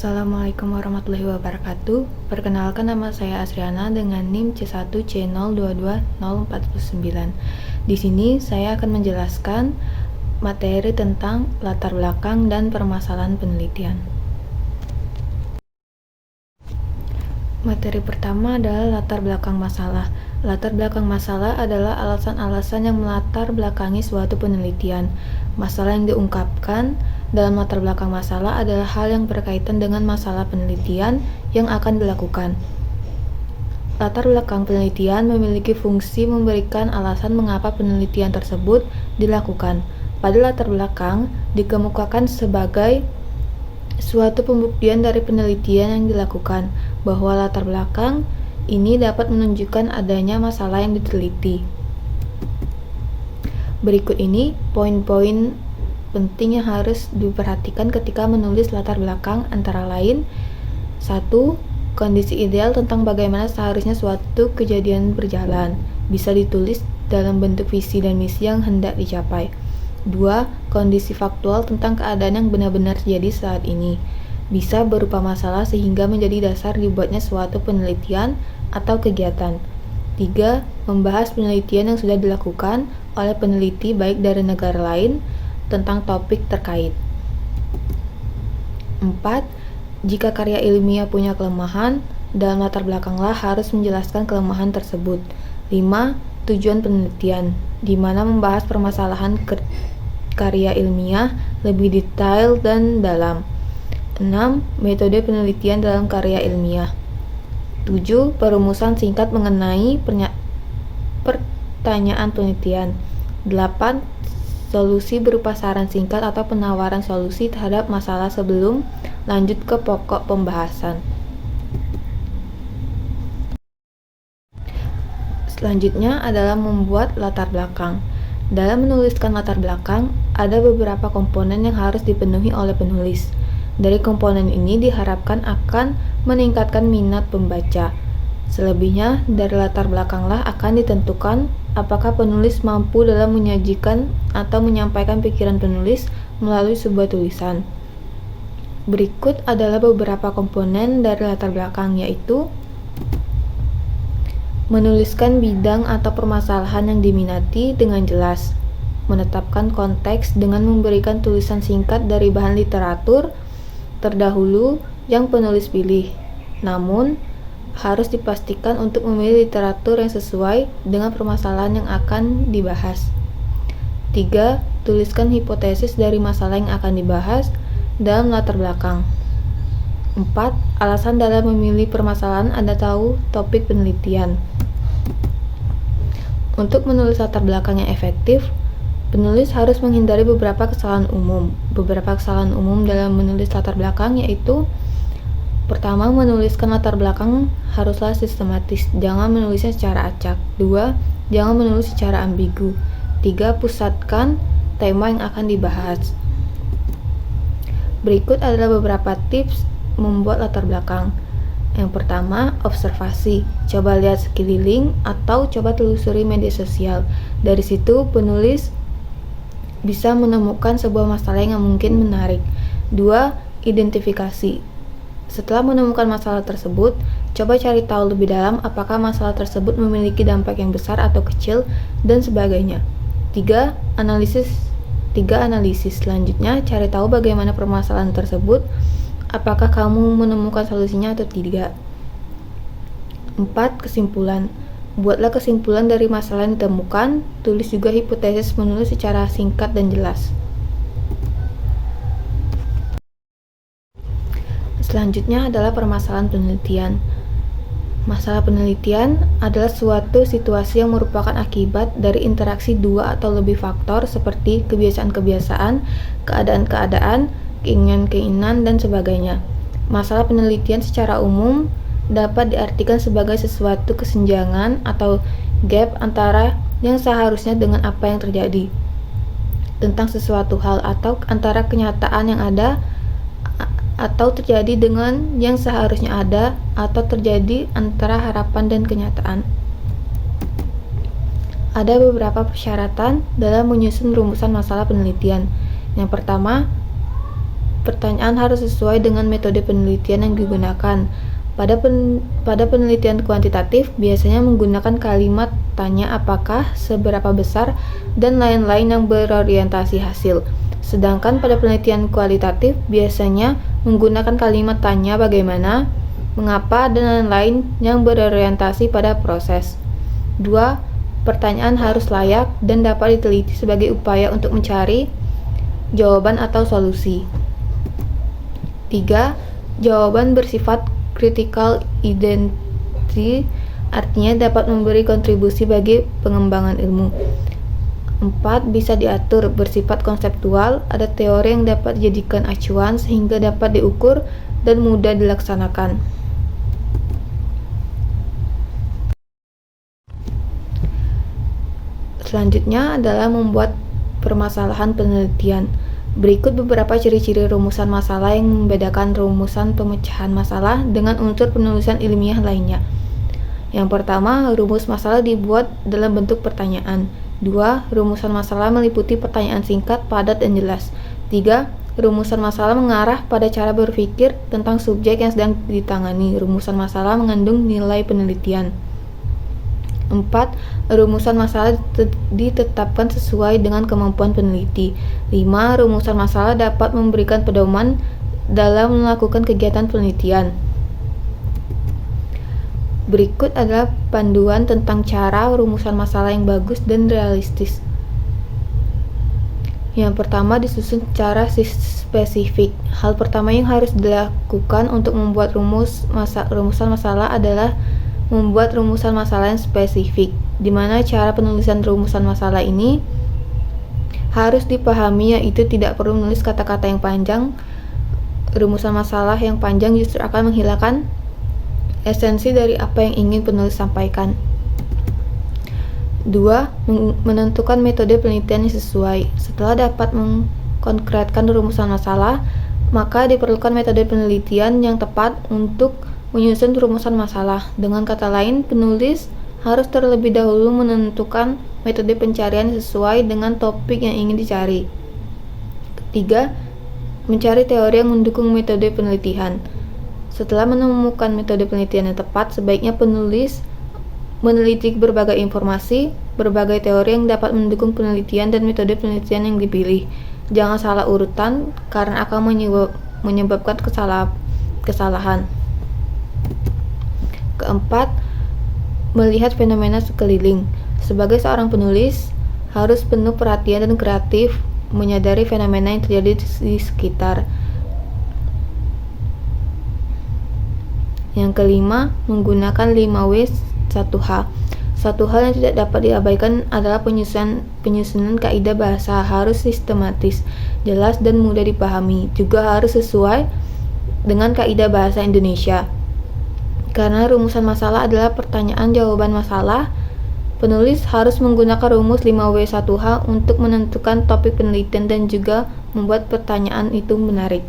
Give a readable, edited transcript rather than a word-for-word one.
Assalamualaikum warahmatullahi wabarakatuh. Perkenalkan, nama saya Asriana dengan NIM C1C022049. Di sini saya akan menjelaskan materi tentang latar belakang dan permasalahan penelitian. Materi pertama adalah latar belakang masalah. Latar belakang masalah adalah alasan-alasan yang melatar belakangi suatu penelitian. Masalah yang diungkapkan dalam latar belakang masalah adalah hal yang berkaitan dengan masalah penelitian yang akan dilakukan. Latar belakang penelitian memiliki fungsi memberikan alasan mengapa penelitian tersebut dilakukan. Pada latar belakang dikemukakan sebagai suatu pembuktian dari penelitian yang dilakukan, bahwa latar belakang ini dapat menunjukkan adanya masalah yang diteliti. Berikut ini poin-poin penting yang harus diperhatikan ketika menulis latar belakang, antara lain: 1. Kondisi ideal tentang bagaimana seharusnya suatu kejadian berjalan, bisa ditulis dalam bentuk visi dan misi yang hendak dicapai. 2. Kondisi faktual tentang keadaan yang benar-benar terjadi saat ini, bisa berupa masalah sehingga menjadi dasar dibuatnya suatu penelitian atau kegiatan. 3. Membahas penelitian yang sudah dilakukan oleh peneliti baik dari negara lain tentang topik terkait. 4. Jika karya ilmiah punya kelemahan, dalam latar belakanglah harus menjelaskan kelemahan tersebut. 5. Tujuan penelitian, di mana membahas permasalahan karya ilmiah lebih detail dan dalam. 6. Metode penelitian dalam karya ilmiah. 7. Perumusan singkat mengenai pertanyaan penelitian. 8. Solusi berupa saran singkat atau penawaran solusi terhadap masalah sebelum lanjut ke pokok pembahasan. Selanjutnya adalah membuat latar belakang. Dalam menuliskan latar belakang, ada beberapa komponen yang harus dipenuhi oleh penulis. Dari komponen ini diharapkan akan meningkatkan minat pembaca. Selebihnya, dari latar belakanglah akan ditentukan apakah penulis mampu dalam menyajikan atau menyampaikan pikiran penulis melalui sebuah tulisan. Berikut adalah beberapa komponen dari latar belakang, yaitu: menuliskan bidang atau permasalahan yang diminati dengan jelas, menetapkan konteks dengan memberikan tulisan singkat dari bahan literatur terdahulu yang penulis pilih, namun harus dipastikan untuk memilih literatur yang sesuai dengan permasalahan yang akan dibahas. 3. Tuliskan hipotesis dari masalah yang akan dibahas dalam latar belakang. 4. Alasan dalam memilih permasalahan Anda tahu topik penelitian. Untuk menulis latar belakang yang efektif, penulis harus menghindari beberapa kesalahan umum. Beberapa kesalahan umum dalam menulis latar belakang yaitu: pertama, menuliskan latar belakang haruslah sistematis, jangan menulisnya secara acak. 2. Jangan menulis secara ambigu. 3. Pusatkan tema yang akan dibahas. Berikut adalah beberapa tips membuat latar belakang. Yang pertama, observasi. Coba lihat sekeliling atau coba telusuri media sosial. Dari situ penulis bisa menemukan sebuah masalah yang mungkin menarik. 2. Identifikasi. Setelah menemukan masalah tersebut, coba cari tahu lebih dalam apakah masalah tersebut memiliki dampak yang besar atau kecil, dan sebagainya. 3. Analisis. Selanjutnya, cari tahu bagaimana permasalahan tersebut, apakah kamu menemukan solusinya atau tidak. 4. Kesimpulan. Buatlah kesimpulan dari masalah yang ditemukan, tulis juga hipotesis, menulis secara singkat dan jelas. Selanjutnya adalah permasalahan penelitian. Masalah penelitian adalah suatu situasi yang merupakan akibat dari interaksi dua atau lebih faktor seperti kebiasaan-kebiasaan, keadaan-keadaan, keinginan-keinginan, dan sebagainya. Masalah penelitian secara umum dapat diartikan sebagai sesuatu kesenjangan atau gap antara yang seharusnya dengan apa yang terjadi tentang sesuatu hal, atau antara kenyataan yang ada atau terjadi dengan yang seharusnya ada, atau terjadi antara harapan dan kenyataan. Ada beberapa persyaratan dalam menyusun rumusan masalah penelitian. Yang pertama, pertanyaan harus sesuai dengan metode penelitian yang digunakan. Pada penelitian kuantitatif, biasanya menggunakan kalimat tanya apakah, seberapa besar, dan lain-lain yang berorientasi hasil. Sedangkan pada penelitian kualitatif, biasanya menggunakan kalimat tanya bagaimana, mengapa, dan lain-lain yang berorientasi pada proses. 2. Pertanyaan harus layak dan dapat diteliti sebagai upaya untuk mencari jawaban atau solusi. 3. Jawaban bersifat critical identity, artinya dapat memberi kontribusi bagi pengembangan ilmu. 4. Bisa diatur, bersifat konseptual, ada teori yang dapat dijadikan acuan sehingga dapat diukur dan mudah dilaksanakan. Selanjutnya adalah membuat permasalahan penelitian. Berikut beberapa ciri-ciri rumusan masalah yang membedakan rumusan pemecahan masalah dengan unsur penulisan ilmiah lainnya. Yang pertama, rumus masalah dibuat dalam bentuk pertanyaan. 2. Rumusan masalah meliputi pertanyaan singkat, padat, dan jelas. 3. Rumusan masalah mengarah pada cara berpikir tentang subjek yang sedang ditangani. Rumusan masalah mengandung nilai penelitian. 4. Rumusan masalah ditetapkan sesuai dengan kemampuan peneliti. 5. Rumusan masalah dapat memberikan pedoman dalam melakukan kegiatan penelitian. Berikut adalah panduan tentang cara rumusan masalah yang bagus dan realistis. Yang pertama, disusun secara spesifik. Hal pertama yang harus dilakukan untuk membuat rumusan masalah adalah membuat rumusan masalah yang spesifik, di mana cara penulisan rumusan masalah ini harus dipahami, yaitu tidak perlu menulis kata-kata yang panjang. Rumusan masalah yang panjang justru akan menghilangkan esensi dari apa yang ingin penulis sampaikan. 2. Menentukan metode penelitian yang sesuai. Setelah dapat mengkonkretkan rumusan masalah, maka diperlukan metode penelitian yang tepat untuk menyusun rumusan masalah. Dengan kata lain, penulis harus terlebih dahulu menentukan metode pencarian sesuai dengan topik yang ingin dicari. 3. Mencari teori yang mendukung metode penelitian. Setelah menemukan metode penelitian yang tepat, sebaiknya penulis meneliti berbagai informasi, berbagai teori yang dapat mendukung penelitian dan metode penelitian yang dipilih. Jangan salah urutan karena akan menyebabkan kesalahan. Keempat, melihat fenomena sekeliling. Sebagai seorang penulis, harus penuh perhatian dan kreatif, menyadari fenomena yang terjadi di sekitar. Yang kelima, menggunakan 5W 1H. Satu hal yang tidak dapat diabaikan adalah penyusunan kaidah bahasa harus sistematis, jelas, dan mudah dipahami. Juga harus sesuai dengan kaidah bahasa Indonesia. Karena rumusan masalah adalah pertanyaan jawaban masalah, penulis harus menggunakan rumus 5W 1H untuk menentukan topik penelitian dan juga membuat pertanyaan itu menarik.